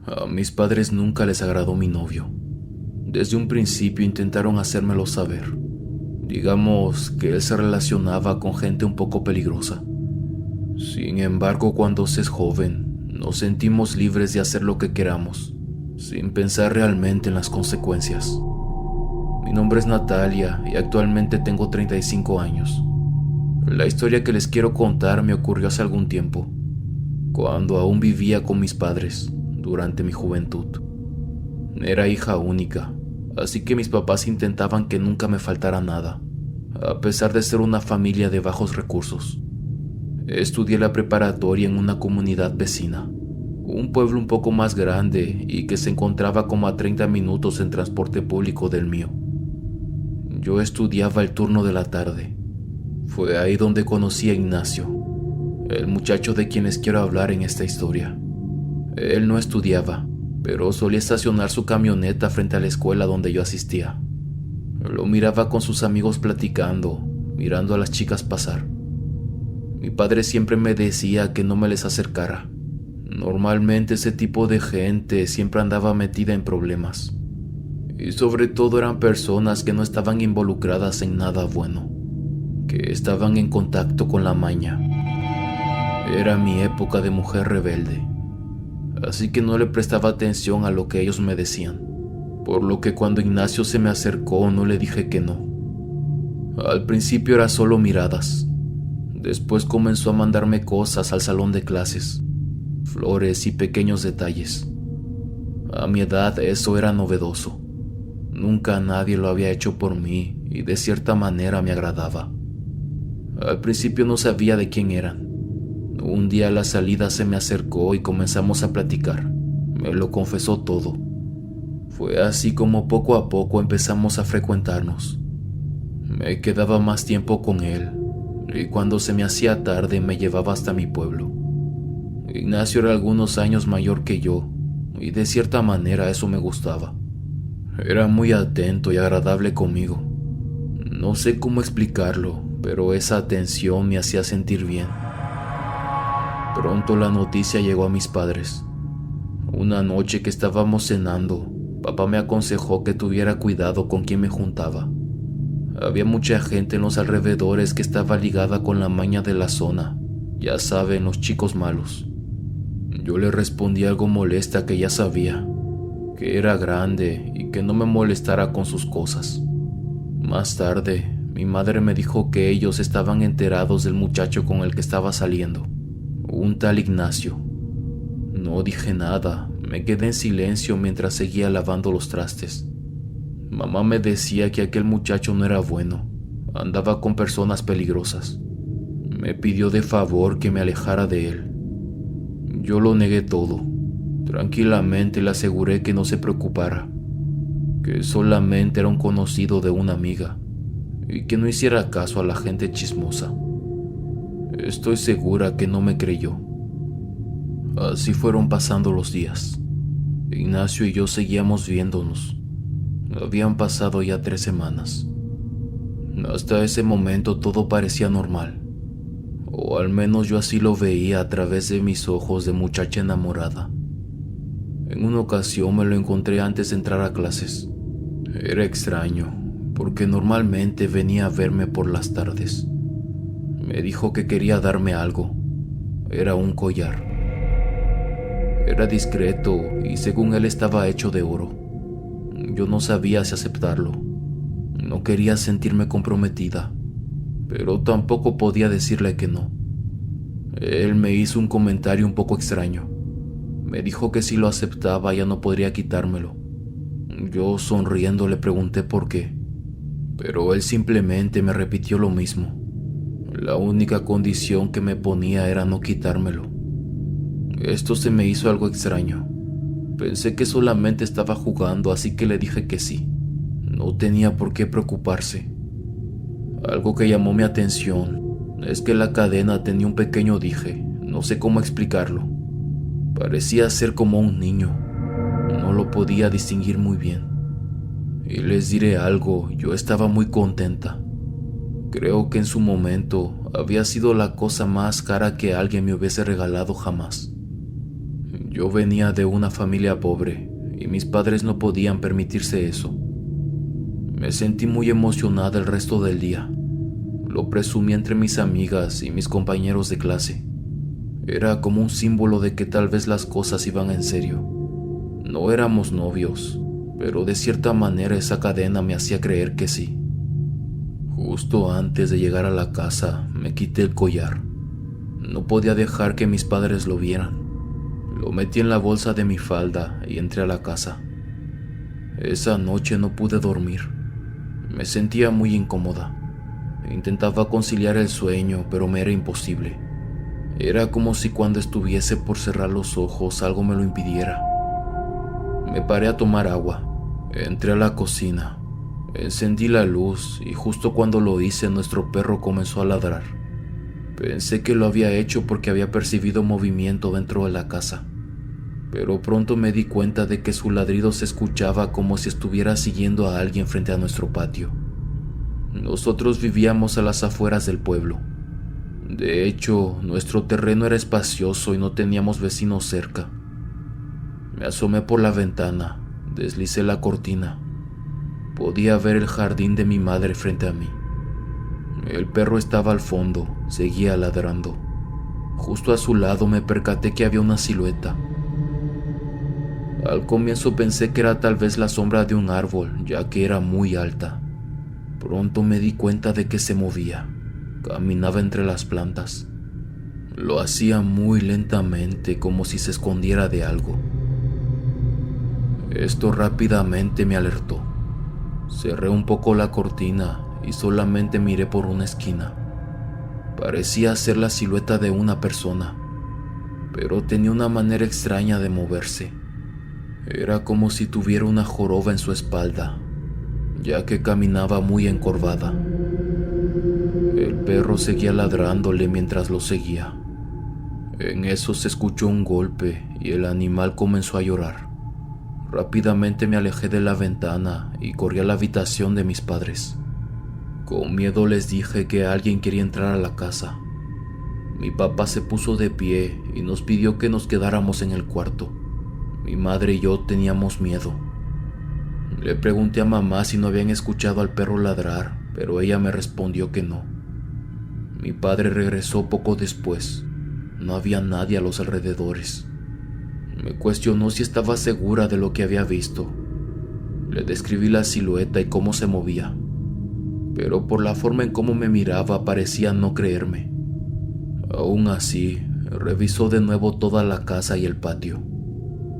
A mis padres nunca les agradó mi novio. Desde un principio intentaron hacérmelo saber. Digamos que él se relacionaba con gente un poco peligrosa. Sin embargo, cuando se es joven, nos sentimos libres de hacer lo que queramos, sin pensar realmente en las consecuencias. Mi nombre es Natalia y actualmente tengo 35 años. La historia que les quiero contar me ocurrió hace algún tiempo, cuando aún vivía con mis padres, durante mi juventud. Era hija única, así que mis papás intentaban que nunca me faltara nada, a pesar de ser una familia de bajos recursos. Estudié la preparatoria en una comunidad vecina, un pueblo un poco más grande y que se encontraba como a 30 minutos en transporte público del mío. Yo estudiaba el turno de la tarde. Fue ahí donde conocí a Ignacio, el muchacho de quien les quiero hablar en esta historia. Él no estudiaba, pero solía estacionar su camioneta frente a la escuela donde yo asistía. Lo miraba con sus amigos platicando, mirando a las chicas pasar. Mi padre siempre me decía que no me les acercara. Normalmente ese tipo de gente siempre andaba metida en problemas. Y sobre todo eran personas que no estaban involucradas en nada bueno, que estaban en contacto con la maña. Era mi época de mujer rebelde, así que no le prestaba atención a lo que ellos me decían, por lo que cuando Ignacio se me acercó no le dije que no. Al principio era solo miradas, después comenzó a mandarme cosas al salón de clases, flores y pequeños detalles. A mi edad eso era novedoso. Nunca nadie lo había hecho por mí y de cierta manera me agradaba. Al principio no sabía de quién eran. Un día a la salida se me acercó y comenzamos a platicar. Me lo confesó todo. Fue así como poco a poco empezamos a frecuentarnos. Me quedaba más tiempo con él y cuando se me hacía tarde me llevaba hasta mi pueblo. Ignacio era algunos años mayor que yo y de cierta manera eso me gustaba. Era muy atento y agradable conmigo. No sé cómo explicarlo, pero esa atención me hacía sentir bien. Pronto la noticia llegó a mis padres. Una noche que estábamos cenando, papá me aconsejó que tuviera cuidado con quién me juntaba. Había mucha gente en los alrededores que estaba ligada con la maña de la zona. Ya saben, los chicos malos. Yo le respondí algo molesta que ya sabía, que era grande y que no me molestara con sus cosas. Más tarde, mi madre me dijo que ellos estaban enterados del muchacho con el que estaba saliendo, un tal Ignacio. No dije nada, me quedé en silencio mientras seguía lavando los trastes. Mamá me decía que aquel muchacho no era bueno, andaba con personas peligrosas. Me pidió de favor que me alejara de él. Yo lo negué todo. Tranquilamente le aseguré que no se preocupara, que solamente era un conocido de una amiga y que no hiciera caso a la gente chismosa. Estoy segura que no me creyó. Así fueron pasando los días. Ignacio y yo seguíamos viéndonos. Habían pasado ya 3 semanas. Hasta ese momento todo parecía normal, o al menos yo así lo veía a través de mis ojos de muchacha enamorada. En una ocasión me lo encontré antes de entrar a clases. Era extraño, porque normalmente venía a verme por las tardes. Me dijo que quería darme algo. Era un collar. Era discreto y según él estaba hecho de oro. Yo no sabía si aceptarlo. No quería sentirme comprometida, pero tampoco podía decirle que no. Él me hizo un comentario un poco extraño. Me dijo que si lo aceptaba ya no podría quitármelo. Yo sonriendo le pregunté por qué, pero él simplemente me repitió lo mismo. La única condición que me ponía era no quitármelo. Esto se me hizo algo extraño. Pensé que solamente estaba jugando, así que le dije que sí. No tenía por qué preocuparse. Algo que llamó mi atención es que la cadena tenía un pequeño dije, no sé cómo explicarlo. Parecía ser como un niño, no lo podía distinguir muy bien. Y les diré algo, yo estaba muy contenta. Creo que en su momento había sido la cosa más cara que alguien me hubiese regalado jamás. Yo venía de una familia pobre y mis padres no podían permitirse eso. Me sentí muy emocionada el resto del día. Lo presumí entre mis amigas y mis compañeros de clase. Era como un símbolo de que tal vez las cosas iban en serio. No éramos novios, pero de cierta manera esa cadena me hacía creer que sí. Justo antes de llegar a la casa, me quité el collar. No podía dejar que mis padres lo vieran. Lo metí en la bolsa de mi falda y entré a la casa. Esa noche no pude dormir. Me sentía muy incómoda. Intentaba conciliar el sueño, pero me era imposible. Era como si cuando estuviese por cerrar los ojos algo me lo impidiera. Me paré a tomar agua. Entré a la cocina. Encendí la luz y justo cuando lo hice nuestro perro comenzó a ladrar. Pensé que lo había hecho porque había percibido movimiento dentro de la casa, pero pronto me di cuenta de que su ladrido se escuchaba como si estuviera siguiendo a alguien frente a nuestro patio. Nosotros vivíamos a las afueras del pueblo. De hecho, nuestro terreno era espacioso y no teníamos vecinos cerca. Me asomé por la ventana, deslicé la cortina. Podía ver el jardín de mi madre frente a mí. El perro estaba al fondo, seguía ladrando. Justo a su lado me percaté que había una silueta. Al comienzo pensé que era tal vez la sombra de un árbol, ya que era muy alta. Pronto me di cuenta de que se movía. Caminaba entre las plantas. Lo hacía muy lentamente, como si se escondiera de algo. Esto rápidamente me alertó. Cerré un poco la cortina y solamente miré por una esquina. Parecía ser la silueta de una persona, pero tenía una manera extraña de moverse. Era como si tuviera una joroba en su espalda, ya que caminaba muy encorvada. El perro seguía ladrándole mientras lo seguía. En eso se escuchó un golpe y el animal comenzó a llorar. Rápidamente me alejé de la ventana y corrí a la habitación de mis padres. Con miedo les dije que alguien quería entrar a la casa. Mi papá se puso de pie y nos pidió que nos quedáramos en el cuarto. Mi madre y yo teníamos miedo. Le pregunté a mamá si no habían escuchado al perro ladrar, pero ella me respondió que no. Mi padre regresó poco después. No había nadie a los alrededores. Me cuestionó si estaba segura de lo que había visto. Le describí la silueta y cómo se movía, pero por la forma en cómo me miraba parecía no creerme. Aún así, revisó de nuevo toda la casa y el patio.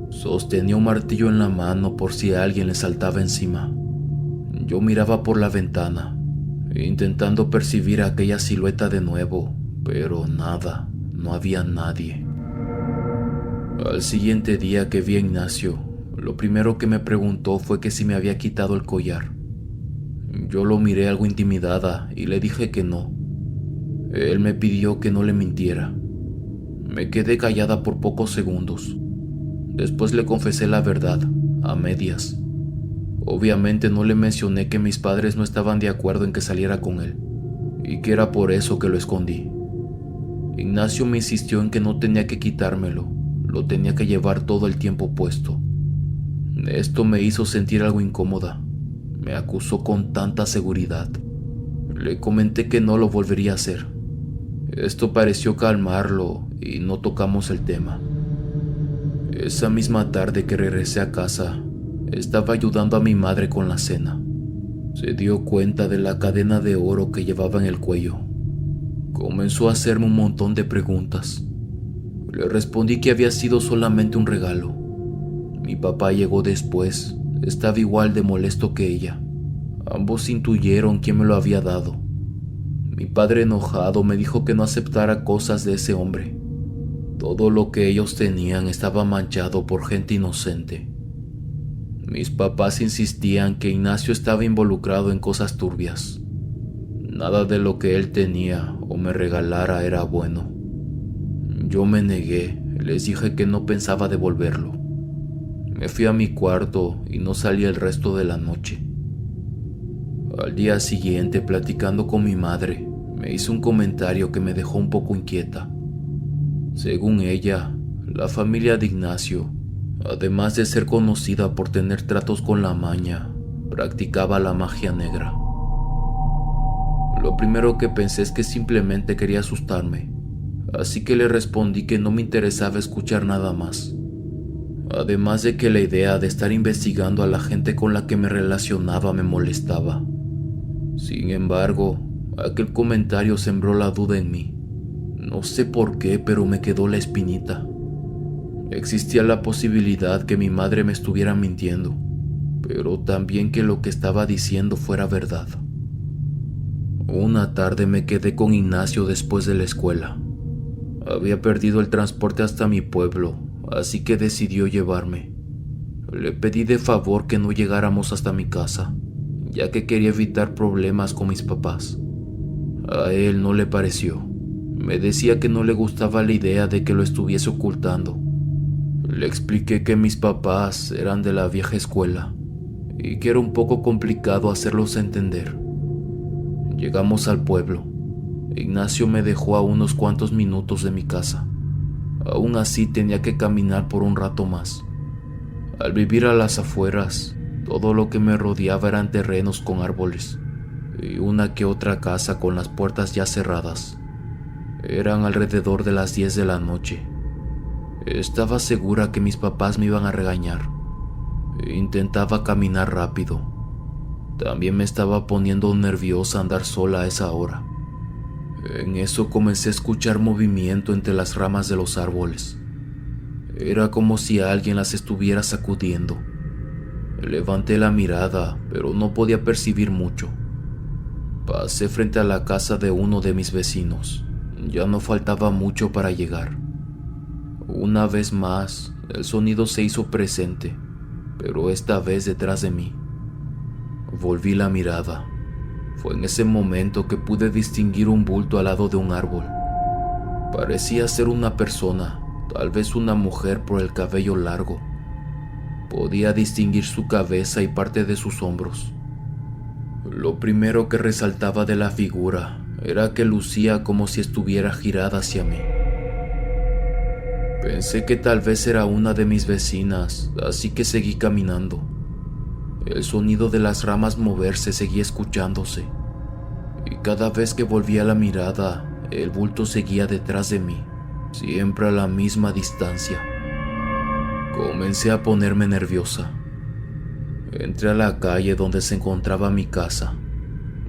Sostenía un martillo en la mano por si alguien le saltaba encima. Yo miraba por la ventana, intentando percibir a aquella silueta de nuevo, pero nada, no había nadie. Al siguiente día que vi a Ignacio, lo primero que me preguntó fue que si me había quitado el collar. Yo lo miré algo intimidada y le dije que no. Él me pidió que no le mintiera. Me quedé callada por pocos segundos. Después le confesé la verdad, a medias. Obviamente no le mencioné que mis padres no estaban de acuerdo en que saliera con él, y que era por eso que lo escondí. Ignacio me insistió en que no tenía que quitármelo, lo tenía que llevar todo el tiempo puesto. Esto me hizo sentir algo incómoda. Me acusó con tanta seguridad. Le comenté que no lo volvería a hacer. Esto pareció calmarlo y no tocamos el tema. Esa misma tarde que regresé a casa, estaba ayudando a mi madre con la cena. Se dio cuenta de la cadena de oro que llevaba en el cuello. Comenzó a hacerme un montón de preguntas. Le respondí que había sido solamente un regalo. Mi papá llegó después. Estaba igual de molesto que ella. Ambos intuyeron quién me lo había dado. Mi padre, enojado, me dijo que no aceptara cosas de ese hombre. Todo lo que ellos tenían estaba manchado por gente inocente. Mis papás insistían que Ignacio estaba involucrado en cosas turbias. Nada de lo que él tenía o me regalara era bueno. Yo me negué, les dije que no pensaba devolverlo. Me fui a mi cuarto y no salí el resto de la noche. Al día siguiente, platicando con mi madre, me hizo un comentario que me dejó un poco inquieta. Según ella, La familia de Ignacio, además de ser conocida por tener tratos con la maña, practicaba la magia negra. Lo primero que pensé es que simplemente quería asustarme, así que le respondí que no me interesaba escuchar nada más. Además de que la idea de estar investigando a la gente con la que me relacionaba me molestaba. Sin embargo, aquel comentario sembró la duda en mí. No sé por qué, pero me quedó la espinita. Existía la posibilidad que mi madre me estuviera mintiendo, pero también que lo que estaba diciendo fuera verdad. Una tarde me quedé con Ignacio después de la escuela. Había perdido el transporte hasta mi pueblo, así que decidió llevarme. Le pedí de favor que no llegáramos hasta mi casa, ya que quería evitar problemas con mis papás. A él no le pareció. Me decía que no le gustaba la idea de que lo estuviese ocultando. Le expliqué que mis papás eran de la vieja escuela y que era un poco complicado hacerlos entender. Llegamos al pueblo. Ignacio me dejó a unos cuantos minutos de mi casa. Aún así tenía que caminar por un rato más. Al vivir a las afueras, todo lo que me rodeaba eran terrenos con árboles y una que otra casa con las puertas ya cerradas. Eran alrededor de las 10 de la noche. Estaba segura que mis papás me iban a regañar. Intentaba caminar rápido. También me estaba poniendo nerviosa andar sola a esa hora. En eso comencé a escuchar movimiento entre las ramas de los árboles. Era como si alguien las estuviera sacudiendo. Levanté la mirada, pero no podía percibir mucho. Pasé frente a la casa de uno de mis vecinos. Ya no faltaba mucho para llegar. Una vez más, el sonido se hizo presente, pero esta vez detrás de mí. Volví la mirada. Fue en ese momento que pude distinguir un bulto al lado de un árbol. Parecía ser una persona, tal vez una mujer por el cabello largo. Podía distinguir su cabeza y parte de sus hombros. Lo primero que resaltaba de la figura era que lucía como si estuviera girada hacia mí. Pensé que tal vez era una de mis vecinas, así que seguí caminando. El sonido de las ramas moverse seguía escuchándose, y cada vez que volvía la mirada, el bulto seguía detrás de mí, siempre a la misma distancia. Comencé a ponerme nerviosa. Entré a la calle donde se encontraba mi casa.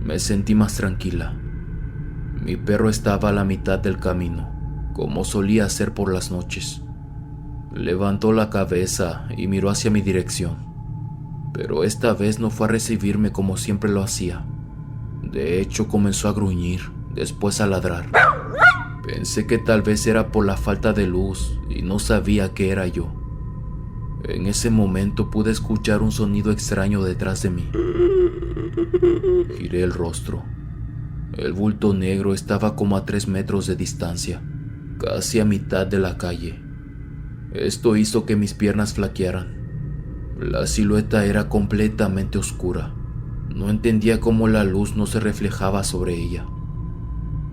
Me sentí más tranquila. Mi perro estaba a la mitad del camino, como solía hacer por las noches. Levantó la cabeza y miró hacia mi dirección, pero esta vez no fue a recibirme como siempre lo hacía. De hecho, comenzó a gruñir, después a ladrar. Pensé que tal vez era por la falta de luz y no sabía que era yo. En ese momento pude escuchar un sonido extraño detrás de mí. Giré el rostro. El bulto negro estaba como a 3 metros de distancia, casi a mitad de la calle. Esto hizo que mis piernas flaquearan. La silueta era completamente oscura. No entendía cómo la luz no se reflejaba sobre ella.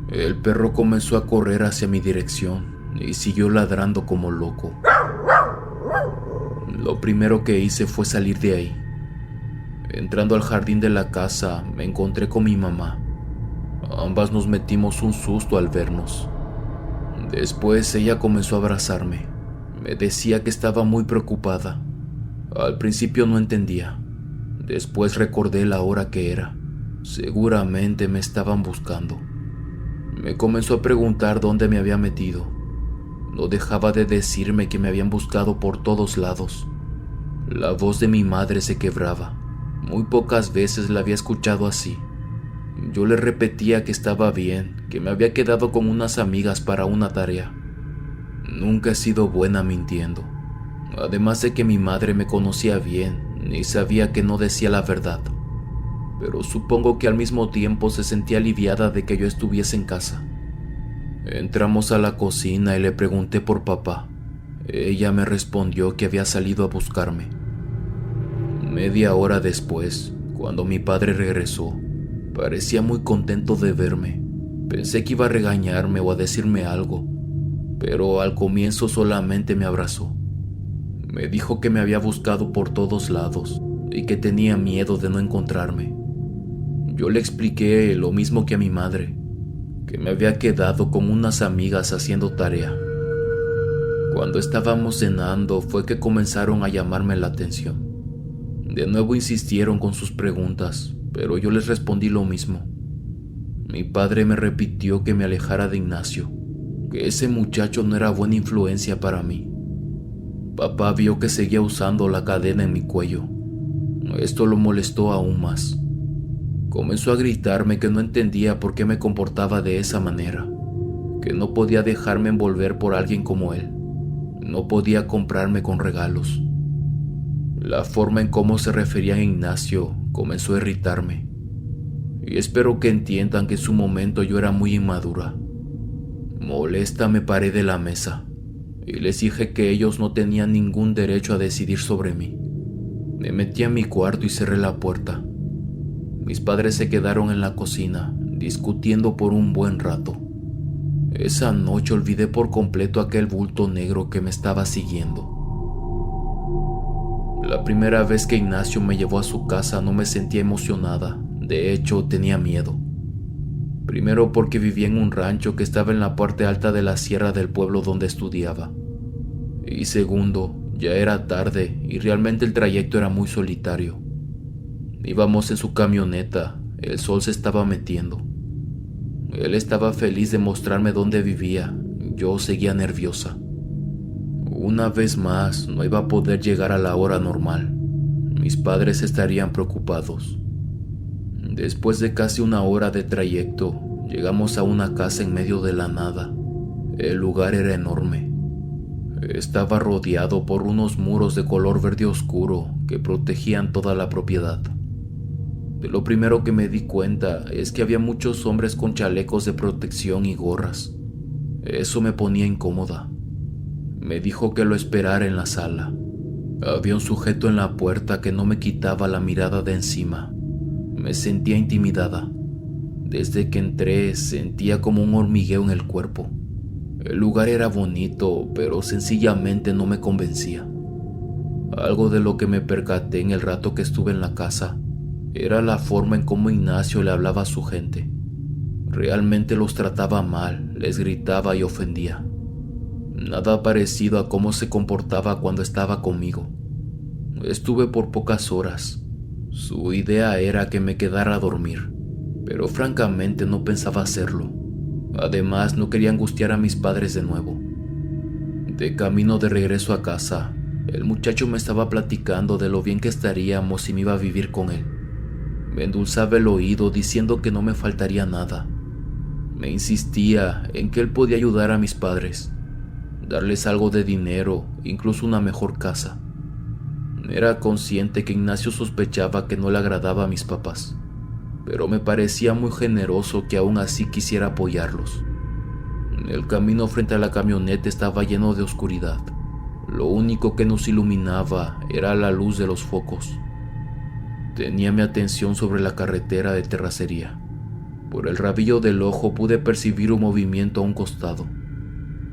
El perro comenzó a correr hacia mi dirección y siguió ladrando como loco. Lo primero que hice fue salir de ahí. Entrando al jardín de la casa, me encontré con mi mamá. Ambas nos metimos un susto al vernos. Después ella comenzó a abrazarme. Me decía que estaba muy preocupada. Al principio no entendía. Después recordé la hora que era. Seguramente me estaban buscando. Me comenzó a preguntar dónde me había metido. No dejaba de decirme que me habían buscado por todos lados. La voz de mi madre se quebraba. Muy pocas veces la había escuchado así. Yo le repetía que estaba bien, que me había quedado con unas amigas para una tarea. Nunca he sido buena mintiendo. Además de que mi madre me conocía bien y sabía que no decía la verdad. Pero supongo que al mismo tiempo se sentía aliviada de que yo estuviese en casa. Entramos a la cocina y le pregunté por papá. Ella me respondió que había salido a buscarme. Media hora después, cuando mi padre regresó, parecía muy contento de verme. Pensé que iba a regañarme o a decirme algo, pero al comienzo solamente me abrazó. Me dijo que me había buscado por todos lados y que tenía miedo de no encontrarme. Yo le expliqué lo mismo que a mi madre, que me había quedado con unas amigas haciendo tarea. Cuando estábamos cenando fue que comenzaron a llamarme la atención. De nuevo insistieron con sus preguntas, pero yo les respondí lo mismo. Mi padre me repitió que me alejara de Ignacio, que ese muchacho no era buena influencia para mí. Papá vio que seguía usando la cadena en mi cuello. Esto lo molestó aún más. Comenzó a gritarme que no entendía por qué me comportaba de esa manera, que no podía dejarme envolver por alguien como él. No podía comprarme con regalos. La forma en cómo se refería a Ignacio comenzó a irritarme. Y espero que entiendan que en su momento yo era muy inmadura. Molesta me paré de la mesa y les dije que ellos no tenían ningún derecho a decidir sobre mí. Me metí a mi cuarto y cerré la puerta. Mis padres se quedaron en la cocina, discutiendo por un buen rato. Esa noche olvidé por completo aquel bulto negro que me estaba siguiendo. La primera vez que Ignacio me llevó a su casa no me sentía emocionada, de hecho tenía miedo. Primero porque vivía en un rancho que estaba en la parte alta de la sierra del pueblo donde estudiaba. Y segundo, ya era tarde y realmente el trayecto era muy solitario. Íbamos en su camioneta, el sol se estaba metiendo. Él estaba feliz de mostrarme dónde vivía, yo seguía nerviosa. Una vez más, no iba a poder llegar a la hora normal. Mis padres estarían preocupados. Después de casi una hora de trayecto, llegamos a una casa en medio de la nada. El lugar era enorme. Estaba rodeado por unos muros de color verde oscuro que protegían toda la propiedad. De lo primero que me di cuenta es que había muchos hombres con chalecos de protección y gorras. Eso me ponía incómoda. Me dijo que lo esperara en la sala. Había un sujeto en la puerta que no me quitaba la mirada de encima. Me sentía intimidada. Desde que entré sentía como un hormigueo en el cuerpo. El lugar era bonito, pero sencillamente no me convencía. Algo de lo que me percaté en el rato que estuve en la casa era la forma en cómo Ignacio le hablaba a su gente. Realmente los trataba mal, les gritaba y ofendía. Nada parecido a cómo se comportaba cuando estaba conmigo. Estuve por pocas horas. Su idea era que me quedara a dormir, pero francamente no pensaba hacerlo. Además, no quería angustiar a mis padres de nuevo. De camino de regreso a casa, el muchacho me estaba platicando de lo bien que estaríamos si me iba a vivir con él. Me endulzaba el oído diciendo que no me faltaría nada. Me insistía en que él podía ayudar a mis padres, darles algo de dinero, incluso una mejor casa. Era consciente que Ignacio sospechaba que no le agradaba a mis papás, pero me parecía muy generoso que aún así quisiera apoyarlos. El camino frente a la camioneta estaba lleno de oscuridad. Lo único que nos iluminaba era la luz de los focos. Tenía mi atención sobre la carretera de terracería. Por el rabillo del ojo pude percibir un movimiento a un costado.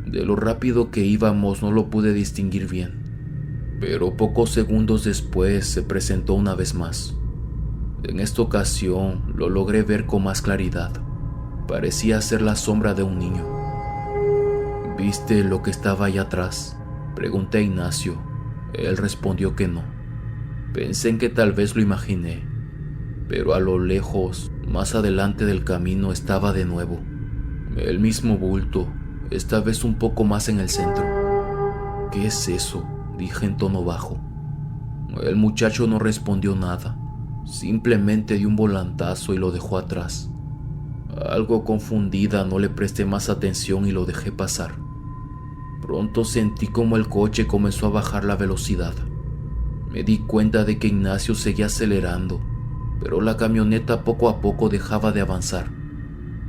De lo rápido que íbamos no lo pude distinguir bien, pero pocos segundos después se presentó una vez más. En esta ocasión lo logré ver con más claridad. Parecía ser la sombra de un niño. ¿Viste lo que estaba allá atrás?, pregunté a Ignacio. Él respondió que no. Pensé en que tal vez lo imaginé, pero a lo lejos, más adelante del camino, estaba de nuevo el mismo bulto, esta vez un poco más en el centro. ¿Qué es eso?, dije en tono bajo. El muchacho no respondió nada, simplemente dio un volantazo y lo dejó atrás. Algo confundida no le presté más atención y lo dejé pasar. Pronto sentí como el coche comenzó a bajar la velocidad. Me di cuenta de que Ignacio seguía acelerando, pero la camioneta poco a poco dejaba de avanzar.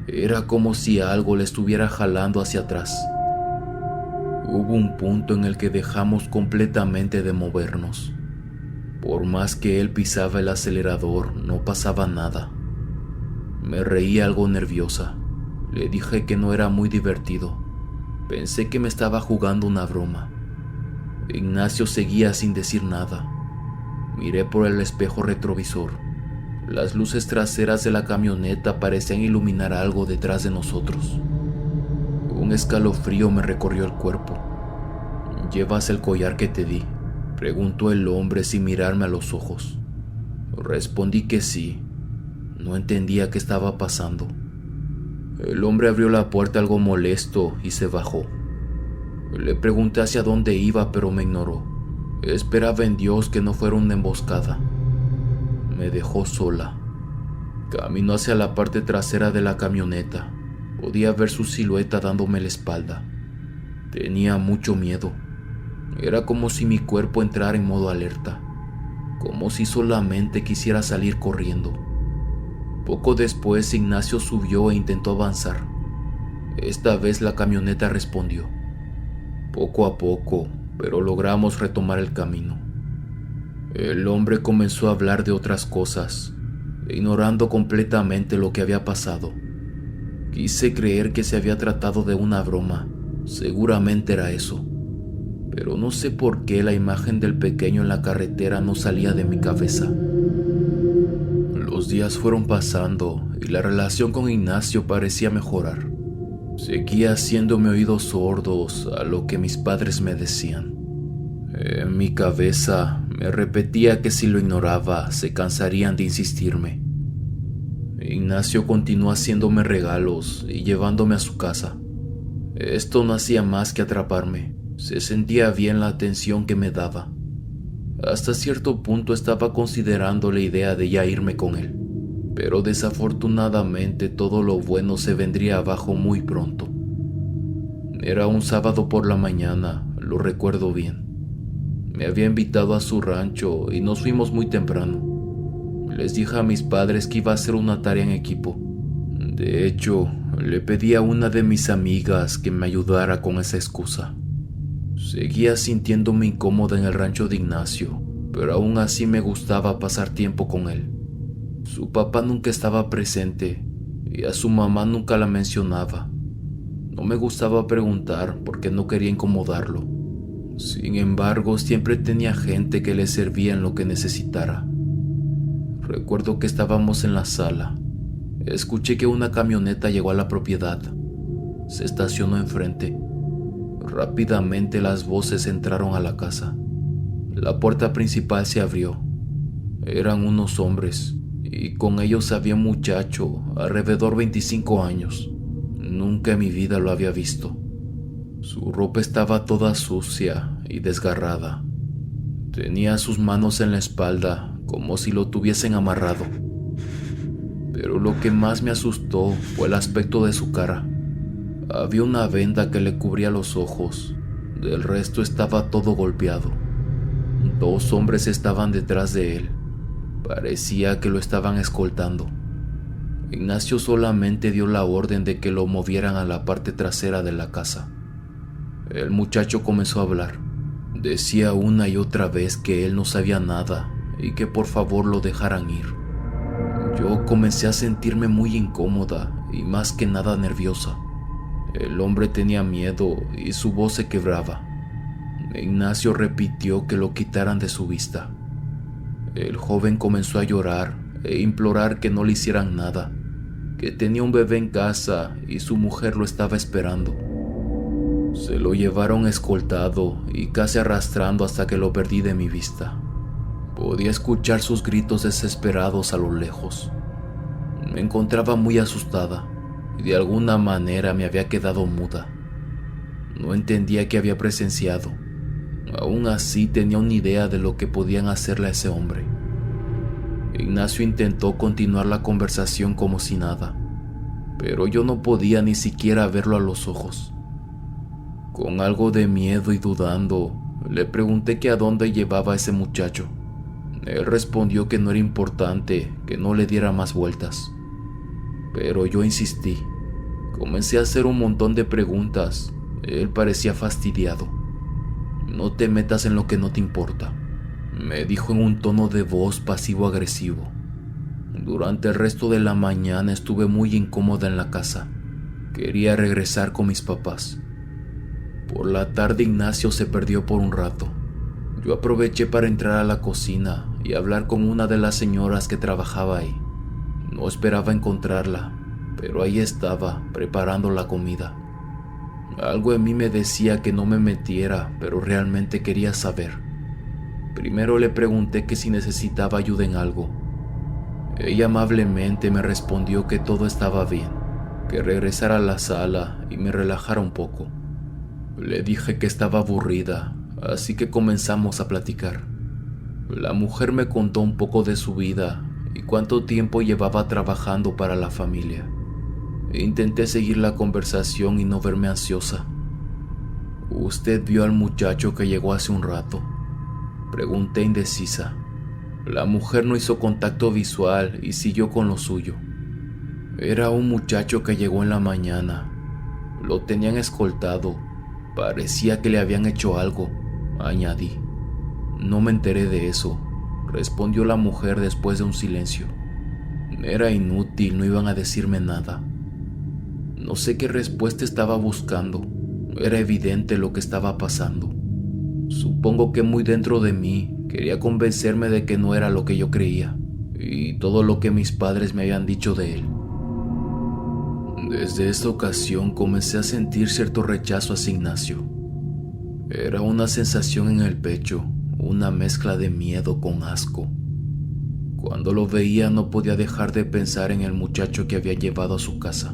Era como si algo le estuviera jalando hacia atrás. Hubo un punto en el que dejamos completamente de movernos. Por más que él pisaba el acelerador, no pasaba nada. Me reí algo nerviosa. Le dije que no era muy divertido, Pensé que me estaba jugando una broma. Ignacio seguía sin decir nada. Miré por el espejo retrovisor. Las luces traseras de la camioneta parecían iluminar algo detrás de nosotros. Un escalofrío me recorrió el cuerpo. ¿Llevas el collar que te di?, preguntó el hombre sin mirarme a los ojos. Respondí que sí. No entendía qué estaba pasando. El hombre abrió la puerta algo molesto y se bajó. Le pregunté hacia dónde iba, pero me ignoró. Esperaba en Dios que no fuera una emboscada. Me dejó sola. Caminó hacia la parte trasera de la camioneta. Podía ver su silueta dándome la espalda. Tenía mucho miedo. Era como si mi cuerpo entrara en modo alerta, como si solamente quisiera salir corriendo. Poco después, Ignacio subió e intentó avanzar. Esta vez la camioneta respondió. Poco a poco, pero logramos retomar el camino. El hombre comenzó a hablar de otras cosas, ignorando completamente lo que había pasado. Quise creer que se había tratado de una broma. Seguramente era eso. Pero no sé por qué la imagen del pequeño en la carretera no salía de mi cabeza. Los días fueron pasando y la relación con Ignacio parecía mejorar. Seguía haciéndome oídos sordos a lo que mis padres me decían. En mi cabeza me repetía que si lo ignoraba se cansarían de insistirme. Ignacio continuó haciéndome regalos y llevándome a su casa. Esto no hacía más que atraparme. Se sentía bien la atención que me daba. Hasta cierto punto estaba considerando la idea de ya irme con él, pero desafortunadamente todo lo bueno se vendría abajo muy pronto. Era un sábado por la mañana, lo recuerdo bien. Me había invitado a su rancho y nos fuimos muy temprano. Les dije a mis padres que iba a hacer una tarea en equipo. De hecho, le pedí a una de mis amigas que me ayudara con esa excusa. Seguía sintiéndome incómoda en el rancho de Ignacio, pero aún así me gustaba pasar tiempo con él. Su papá nunca estaba presente y a su mamá nunca la mencionaba. No me gustaba preguntar porque no quería incomodarlo. Sin embargo, siempre tenía gente que le servía en lo que necesitara. Recuerdo que estábamos en la sala. Escuché que una camioneta llegó a la propiedad. Se estacionó enfrente. Rápidamente las voces entraron a la casa. La puerta principal se abrió. Eran unos hombres, y con ellos había un muchacho, alrededor 25 años. Nunca en mi vida lo había visto. Su ropa estaba toda sucia y desgarrada. Tenía sus manos en la espalda, como si lo tuviesen amarrado. Pero lo que más me asustó fue el aspecto de su cara. Había una venda que le cubría los ojos. Del resto estaba todo golpeado. 2 hombres estaban detrás de él. Parecía que lo estaban escoltando. Ignacio solamente dio la orden de que lo movieran a la parte trasera de la casa. El muchacho comenzó a hablar. Decía una y otra vez que él no sabía nada y que por favor lo dejaran ir. Yo comencé a sentirme muy incómoda y más que nada nerviosa. El hombre tenía miedo y su voz se quebraba. Ignacio repitió que lo quitaran de su vista. El joven comenzó a llorar e implorar que no le hicieran nada, que tenía un bebé en casa y su mujer lo estaba esperando. Se lo llevaron escoltado y casi arrastrando hasta que lo perdí de mi vista. Podía escuchar sus gritos desesperados a lo lejos. Me encontraba muy asustada. De alguna manera me había quedado muda. No entendía qué había presenciado. Aún así tenía una idea de lo que podían hacerle a ese hombre. Ignacio intentó continuar la conversación como si nada, pero yo no podía ni siquiera verlo a los ojos. Con algo de miedo y dudando, le pregunté que a dónde llevaba a ese muchacho. Él respondió que no era importante, que no le diera más vueltas. Pero yo insistí. Comencé a hacer un montón de preguntas. Él parecía fastidiado. No te metas en lo que no te importa, me dijo en un tono de voz pasivo-agresivo. Durante el resto de la mañana estuve muy incómoda en la casa. Quería regresar con mis papás. Por la tarde Ignacio se perdió por un rato. Yo aproveché para entrar a la cocina y hablar con una de las señoras que trabajaba ahí. No esperaba encontrarla, pero ahí estaba, preparando la comida. Algo en mí me decía que no me metiera, pero realmente quería saber. Primero le pregunté que si necesitaba ayuda en algo. Ella amablemente me respondió que todo estaba bien, que regresara a la sala y me relajara un poco. Le dije que estaba aburrida, así que comenzamos a platicar. La mujer me contó un poco de su vida y cuánto tiempo llevaba trabajando para la familia. Intenté seguir la conversación y no verme ansiosa. ¿Usted vio al muchacho que llegó hace un rato?, pregunté indecisa. La mujer no hizo contacto visual y siguió con lo suyo. Era un muchacho que llegó en la mañana. Lo tenían escoltado. Parecía que le habían hecho algo, añadí. No me enteré de eso, respondió la mujer después de un silencio. Era inútil, no iban a decirme nada. No sé qué respuesta estaba buscando. Era evidente lo que estaba pasando. Supongo que muy dentro de mí quería convencerme de que no era lo que yo creía y todo lo que mis padres me habían dicho de él. Desde esta ocasión comencé a sentir cierto rechazo hacia Ignacio. Era una sensación en el pecho, una mezcla de miedo con asco. Cuando lo veía no podía dejar de pensar en el muchacho que había llevado a su casa.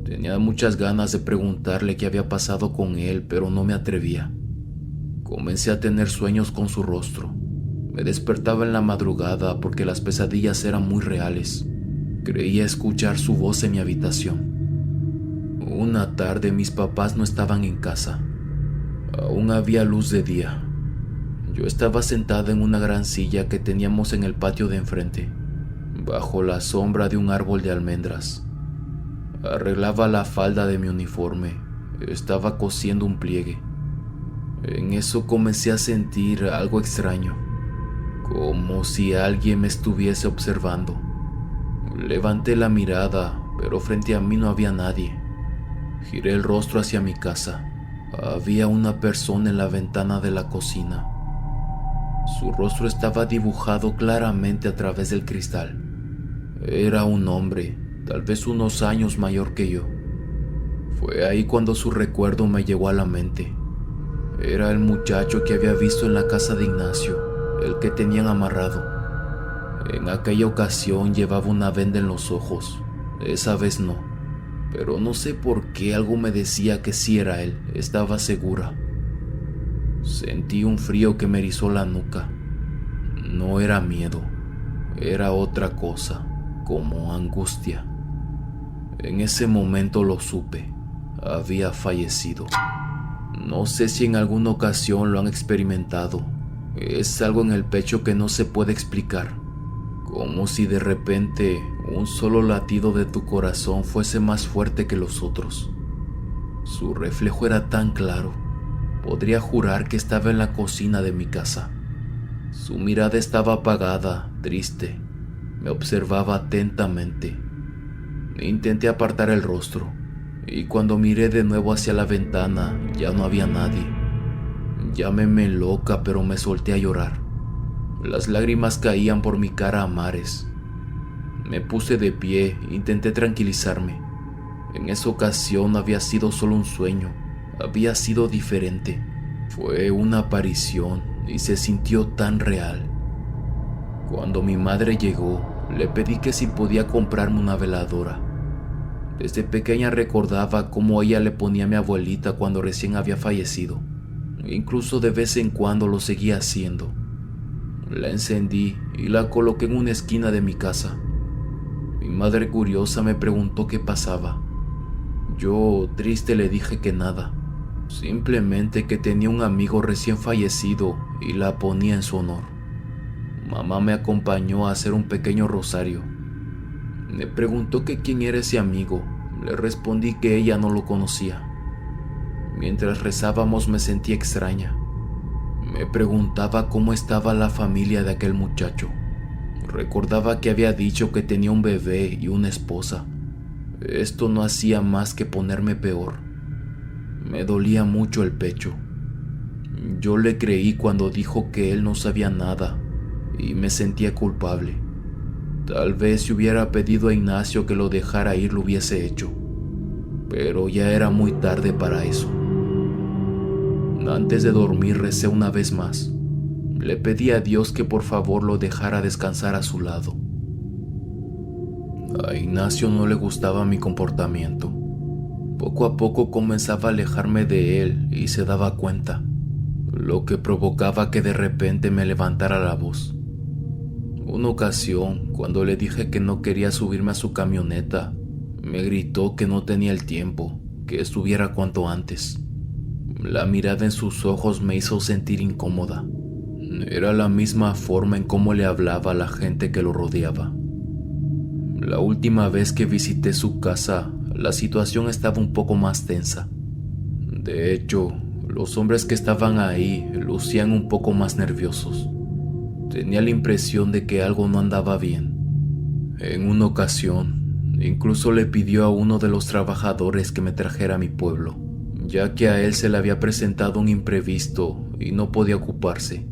Tenía muchas ganas de preguntarle qué había pasado con él, pero no me atrevía. Comencé a tener sueños con su rostro. Me despertaba en la madrugada porque las pesadillas eran muy reales. Creía escuchar su voz en mi habitación. Una tarde mis papás no estaban en casa. Aún había luz de día. Yo estaba sentada en una gran silla que teníamos en el patio de enfrente, bajo la sombra de un árbol de almendras. Arreglaba la falda de mi uniforme. Estaba cosiendo un pliegue. En eso comencé a sentir algo extraño, como si alguien me estuviese observando. Levanté la mirada, pero frente a mí no había nadie. Giré el rostro hacia mi casa. Había una persona en la ventana de la cocina. Su rostro estaba dibujado claramente a través del cristal. Era un hombre, tal vez unos años mayor que yo. Fue ahí cuando su recuerdo me llegó a la mente. Era el muchacho que había visto en la casa de Ignacio, el que tenían amarrado. En aquella ocasión llevaba una venda en los ojos, esa vez no, pero no sé por qué algo me decía que sí era él, estaba segura. Sentí un frío que me erizó la nuca. No era miedo, era otra cosa, como angustia. En ese momento lo supe, había fallecido. No sé si en alguna ocasión lo han experimentado. Es algo en el pecho que no se puede explicar. Como si de repente un solo latido de tu corazón fuese más fuerte que los otros. Su reflejo era tan claro. Podría jurar que estaba en la cocina de mi casa. Su mirada estaba apagada, triste. Me observaba atentamente. Intenté apartar el rostro. Y cuando miré de nuevo hacia la ventana, ya no había nadie. Llámeme loca, pero me solté a llorar. Las lágrimas caían por mi cara a mares. Me puse de pie, intenté tranquilizarme. En esa ocasión no había sido solo un sueño, había sido diferente. Fue una aparición y se sintió tan real. Cuando mi madre llegó, le pedí que si podía comprarme una veladora. Desde pequeña recordaba cómo ella le ponía a mi abuelita cuando recién había fallecido. Incluso de vez en cuando lo seguía haciendo. La encendí y la coloqué en una esquina de mi casa. Mi madre curiosa me preguntó qué pasaba. Yo, triste, le dije que nada. Simplemente que tenía un amigo recién fallecido y la ponía en su honor. Mamá me acompañó a hacer un pequeño rosario. Me preguntó que quién era ese amigo. Le respondí que ella no lo conocía. Mientras rezábamos me sentí extraña. Me preguntaba cómo estaba la familia de aquel muchacho. Recordaba que había dicho que tenía un bebé y una esposa. Esto no hacía más que ponerme peor. Me dolía mucho el pecho. Yo le creí cuando dijo que él no sabía nada y me sentía culpable. Tal vez si hubiera pedido a Ignacio que lo dejara ir lo hubiese hecho, pero ya era muy tarde para eso. Antes de dormir recé una vez más. Le pedí a Dios que por favor lo dejara descansar a su lado. A Ignacio no le gustaba mi comportamiento. Poco a poco comenzaba a alejarme de él y se daba cuenta, lo que provocaba que de repente me levantara la voz. Una ocasión, cuando le dije que no quería subirme a su camioneta, me gritó que no tenía el tiempo, que estuviera cuanto antes. La mirada en sus ojos me hizo sentir incómoda. Era la misma forma en cómo le hablaba a la gente que lo rodeaba. La última vez que visité su casa, la situación estaba un poco más tensa. De hecho, los hombres que estaban ahí lucían un poco más nerviosos. Tenía la impresión de que algo no andaba bien. En una ocasión, incluso le pidió a uno de los trabajadores que me trajera a mi pueblo, ya que a él se le había presentado un imprevisto y no podía ocuparse.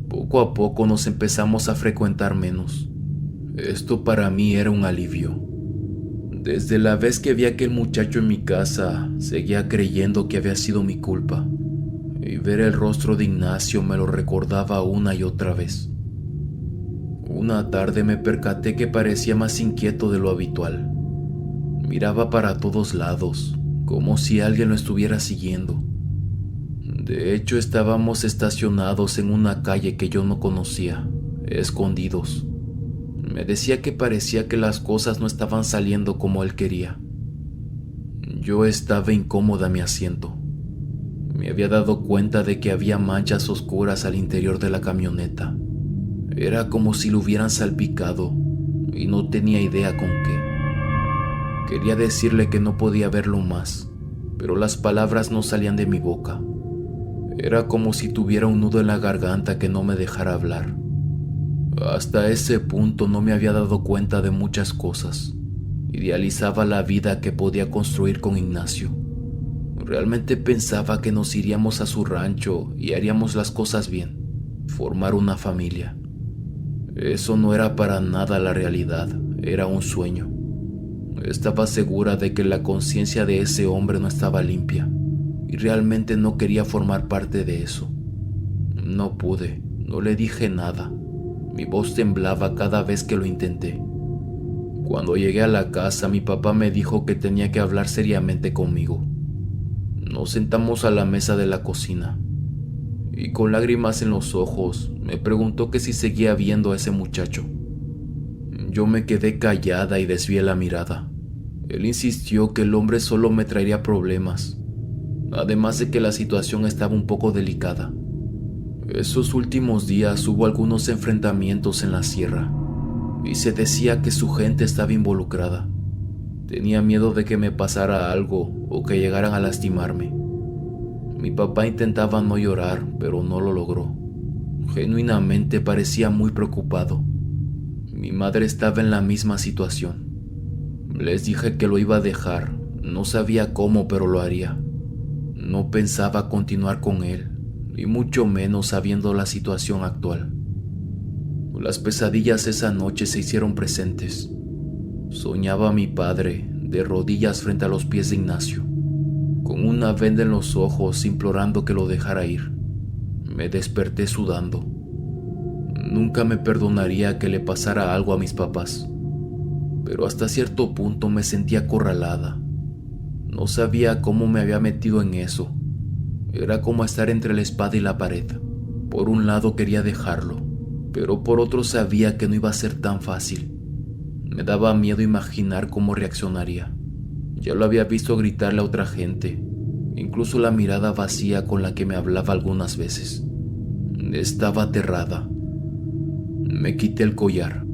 Poco a poco nos empezamos a frecuentar menos. Esto para mí era un alivio. Desde la vez que vi a aquel muchacho en mi casa, seguía creyendo que había sido mi culpa, y ver el rostro de Ignacio me lo recordaba una y otra vez. Una tarde me percaté que parecía más inquieto de lo habitual. Miraba para todos lados, como si alguien lo estuviera siguiendo. De hecho, estábamos estacionados en una calle que yo no conocía, escondidos. Me decía que parecía que las cosas no estaban saliendo como él quería. Yo estaba incómoda en mi asiento. Me había dado cuenta de que había manchas oscuras al interior de la camioneta. Era como si lo hubieran salpicado y no tenía idea con qué. Quería decirle que no podía verlo más, pero las palabras no salían de mi boca. Era como si tuviera un nudo en la garganta que no me dejara hablar. Hasta ese punto no me había dado cuenta de muchas cosas. Idealizaba la vida que podía construir con Ignacio. Realmente pensaba que nos iríamos a su rancho y haríamos las cosas bien, formar una familia. Eso no era para nada la realidad, era un sueño. Estaba segura de que la conciencia de ese hombre no estaba limpia, y realmente no quería formar parte de eso. No pude, no le dije nada. Mi voz temblaba cada vez que lo intenté. Cuando llegué a la casa, mi papá me dijo que tenía que hablar seriamente conmigo. Nos sentamos a la mesa de la cocina, y con lágrimas en los ojos, me preguntó que si seguía viendo a ese muchacho. Yo me quedé callada y desvié la mirada. Él insistió que el hombre solo me traería problemas, además de que la situación estaba un poco delicada. Esos últimos días hubo algunos enfrentamientos en la sierra, y se decía que su gente estaba involucrada. Tenía miedo de que me pasara algo o que llegaran a lastimarme. Mi papá intentaba no llorar, pero no lo logró. Genuinamente parecía muy preocupado. Mi madre estaba en la misma situación. Les dije que lo iba a dejar, no sabía cómo, pero lo haría. No pensaba continuar con él, y mucho menos sabiendo la situación actual. Las pesadillas esa noche se hicieron presentes. Soñaba a mi padre de rodillas frente a los pies de Ignacio, con una venda en los ojos implorando que lo dejara ir. Me desperté sudando. Nunca me perdonaría que le pasara algo a mis papás, pero hasta cierto punto me sentía acorralada. No sabía cómo me había metido en eso. Era como estar entre la espada y la pared. Por un lado quería dejarlo, pero por otro sabía que no iba a ser tan fácil. Me daba miedo imaginar cómo reaccionaría. Ya lo había visto gritarle a otra gente, incluso la mirada vacía con la que me hablaba algunas veces. Estaba aterrada. Me quité el collar.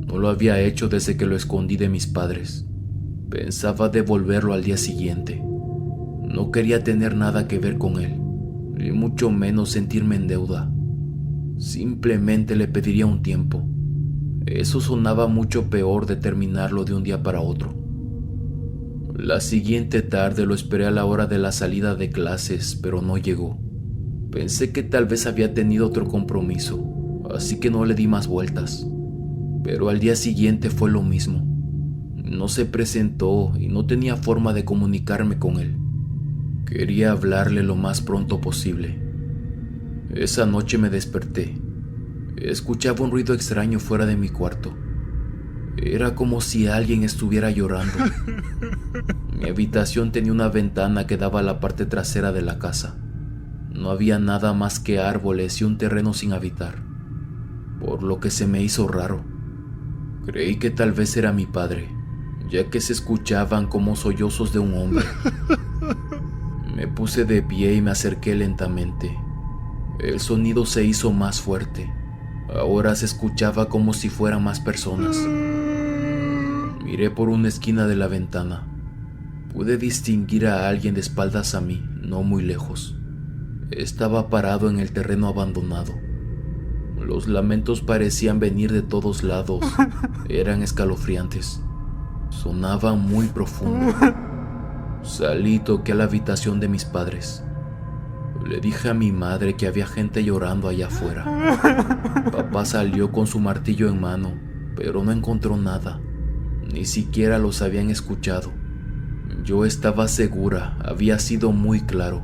No lo había hecho desde que lo escondí de mis padres. Pensaba devolverlo al día siguiente. No quería tener nada que ver con él, y mucho menos sentirme en deuda. Simplemente le pediría un tiempo. Eso sonaba mucho peor de terminarlo de un día para otro. La siguiente tarde lo esperé a la hora de la salida de clases, pero no llegó. Pensé que tal vez había tenido otro compromiso, así que no le di más vueltas. Pero al día siguiente fue lo mismo. No se presentó y no tenía forma de comunicarme con él. Quería hablarle lo más pronto posible. Esa noche me desperté. Escuchaba un ruido extraño fuera de mi cuarto. Era como si alguien estuviera llorando. Mi habitación tenía una ventana que daba a la parte trasera de la casa. No había nada más que árboles y un terreno sin habitar, por lo que se me hizo raro. Creí que tal vez era mi padre, ya que se escuchaban como sollozos de un hombre. Me puse de pie y me acerqué lentamente. El sonido se hizo más fuerte. Ahora se escuchaba como si fueran más personas. Miré por una esquina de la ventana. Pude distinguir a alguien de espaldas a mí, no muy lejos. Estaba parado en el terreno abandonado. Los lamentos parecían venir de todos lados. Eran escalofriantes. Sonaban muy profundo. Salí y toqué a la habitación de mis padres. Le dije a mi madre que había gente llorando allá afuera. Papá salió con su martillo en mano, pero no encontró nada. Ni siquiera los habían escuchado. Yo estaba segura, había sido muy claro.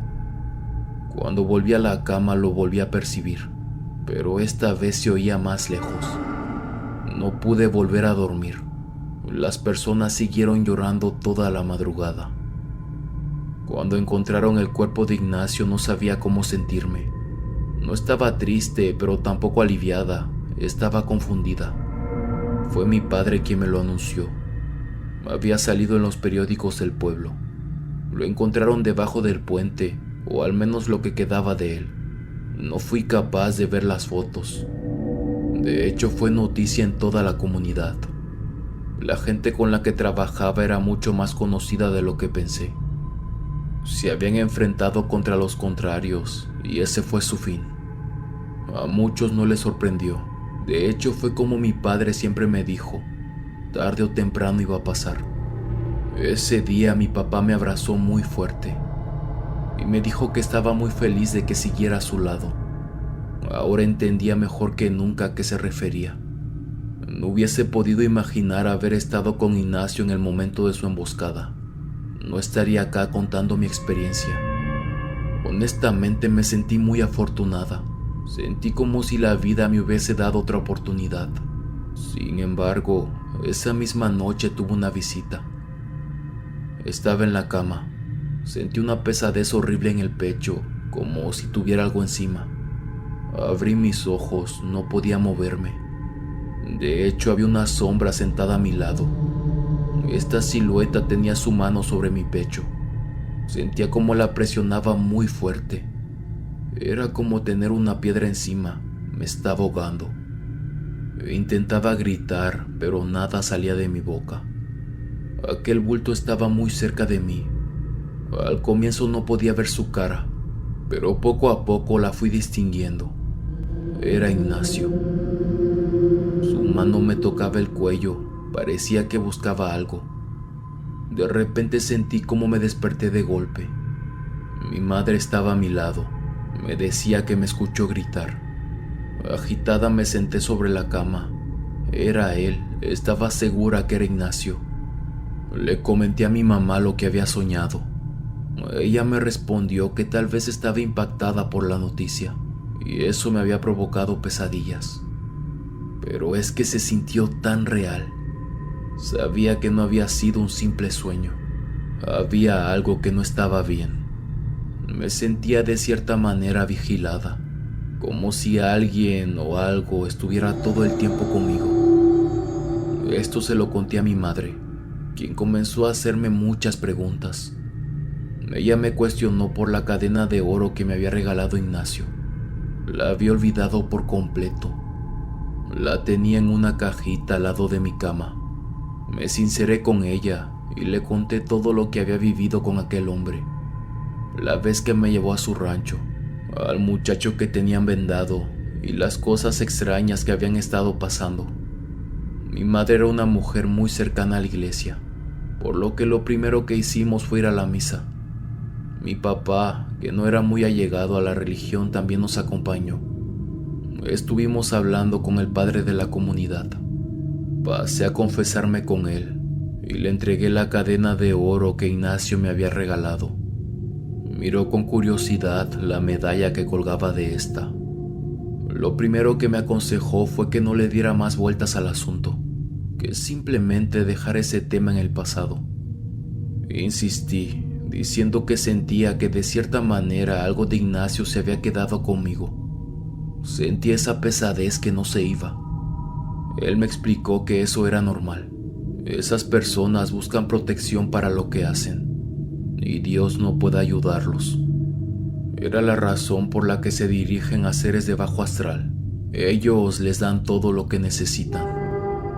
Cuando volví a la cama lo volví a percibir, pero esta vez se oía más lejos. No pude volver a dormir. Las personas siguieron llorando toda la madrugada. Cuando encontraron el cuerpo de Ignacio no sabía cómo sentirme. No estaba triste, pero tampoco aliviada. Estaba confundida. Fue mi padre quien me lo anunció. Había salido en los periódicos del pueblo. Lo encontraron debajo del puente, o al menos lo que quedaba de él. No fui capaz de ver las fotos. De hecho, fue noticia en toda la comunidad. La gente con la que trabajaba era mucho más conocida de lo que pensé. Se habían enfrentado contra los contrarios, y ese fue su fin. A muchos no les sorprendió. De hecho, fue como mi padre siempre me dijo: tarde o temprano iba a pasar. Ese día mi papá me abrazó muy fuerte y me dijo que estaba muy feliz de que siguiera a su lado. Ahora entendía mejor que nunca a qué se refería. No hubiese podido imaginar haber estado con Ignacio en el momento de su emboscada. No estaría acá contando mi experiencia. Honestamente me sentí muy afortunada. Sentí como si la vida me hubiese dado otra oportunidad. Sin embargo, esa misma noche tuve una visita. Estaba en la cama. Sentí una pesadez horrible en el pecho, como si tuviera algo encima. Abrí mis ojos, no podía moverme. De hecho, había una sombra sentada a mi lado. Esta silueta tenía su mano sobre mi pecho. Sentía como la presionaba muy fuerte. Era como tener una piedra encima. Me estaba ahogando. Intentaba gritar, pero nada salía de mi boca. Aquel bulto estaba muy cerca de mí. Al comienzo no podía ver su cara, pero poco a poco la fui distinguiendo. Era Ignacio. Su mano me tocaba el cuello, parecía que buscaba algo. De repente sentí como me desperté de golpe. Mi madre estaba a mi lado, me decía que me escuchó gritar. Agitada me senté sobre la cama. Era él, estaba segura que era Ignacio. Le comenté a mi mamá lo que había soñado. Ella me respondió que tal vez estaba impactada por la noticia, y eso me había provocado pesadillas. Pero es que se sintió tan real. Sabía que no había sido un simple sueño. Había algo que no estaba bien. Me sentía de cierta manera vigilada, como si alguien o algo estuviera todo el tiempo conmigo. Esto se lo conté a mi madre, quien comenzó a hacerme muchas preguntas. Ella me cuestionó por la cadena de oro que me había regalado Ignacio. La había olvidado por completo. La tenía en una cajita al lado de mi cama. Me sinceré con ella y le conté todo lo que había vivido con aquel hombre. La vez que me llevó a su rancho, al muchacho que tenían vendado y las cosas extrañas que habían estado pasando. Mi madre era una mujer muy cercana a la iglesia. por lo que lo primero que hicimos fue ir a la misa. Mi papá, que no era muy allegado a la religión, también nos acompañó. Estuvimos hablando con el padre de la comunidad. Pasé a confesarme con él y le entregué la cadena de oro que Ignacio me había regalado. Miró con curiosidad la medalla que colgaba de esta. Lo primero que me aconsejó fue que no le diera más vueltas al asunto, que simplemente dejara ese tema en el pasado. Insistí, diciendo que sentía que de cierta manera algo de Ignacio se había quedado conmigo. Sentí esa pesadez que no se iba. Él me explicó que eso era normal. Esas personas buscan protección para lo que hacen, y Dios no puede ayudarlos. Era la razón por la que se dirigen a seres de bajo astral. Ellos les dan todo lo que necesitan,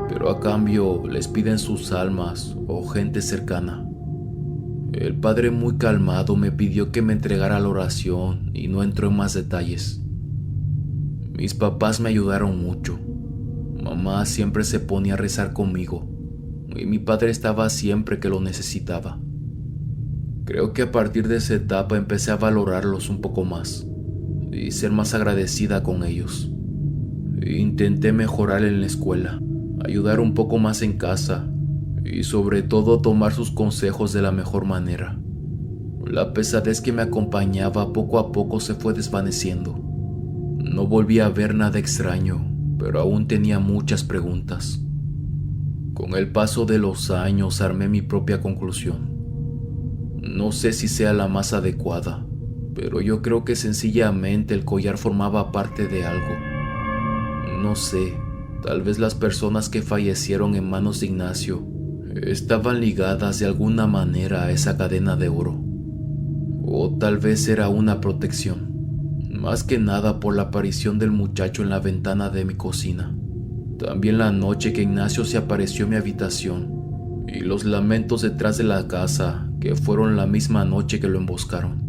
pero a cambio les piden sus almas o gente cercana. El padre, muy calmado, me pidió que me entregara la oración y no entró en más detalles. Mis papás me ayudaron mucho. Mamá siempre se ponía a rezar conmigo y mi padre estaba siempre que lo necesitaba. Creo que a partir de esa etapa empecé a valorarlos un poco más y ser más agradecida con ellos. Intenté mejorar en la escuela, ayudar un poco más en casa y sobre todo tomar sus consejos de la mejor manera. La pesadez que me acompañaba poco a poco se fue desvaneciendo. No volví a ver nada extraño, pero aún tenía muchas preguntas. Con el paso de los años armé mi propia conclusión. No sé si sea la más adecuada, pero yo creo que sencillamente el collar formaba parte de algo. No sé, tal vez las personas que fallecieron en manos de Ignacio estaban ligadas de alguna manera a esa cadena de oro. O tal vez era una protección, más que nada por la aparición del muchacho en la ventana de mi cocina. También la noche que Ignacio se apareció en mi habitación y los lamentos detrás de la casa, que fueron la misma noche que lo emboscaron.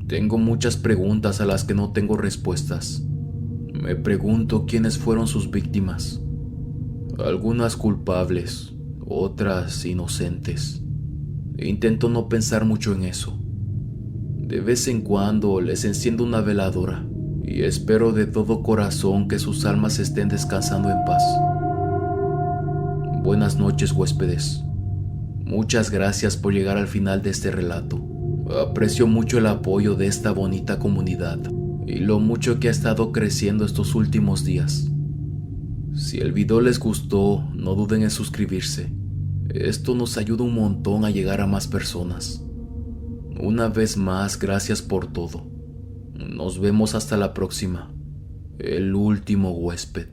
Tengo muchas preguntas a las que no tengo respuestas. Me pregunto quiénes fueron sus víctimas. Algunas culpables, otras inocentes. Intento no pensar mucho en eso. De vez en cuando les enciendo una veladora y espero de todo corazón que sus almas estén descansando en paz. Buenas noches, huéspedes. Muchas gracias por llegar al final de este relato. Aprecio mucho el apoyo de esta bonita comunidad y lo mucho que ha estado creciendo estos últimos días. Si el video les gustó, no duden en suscribirse. Esto nos ayuda un montón a llegar a más personas. Una vez más, gracias por todo. Nos vemos hasta la próxima. El último huésped.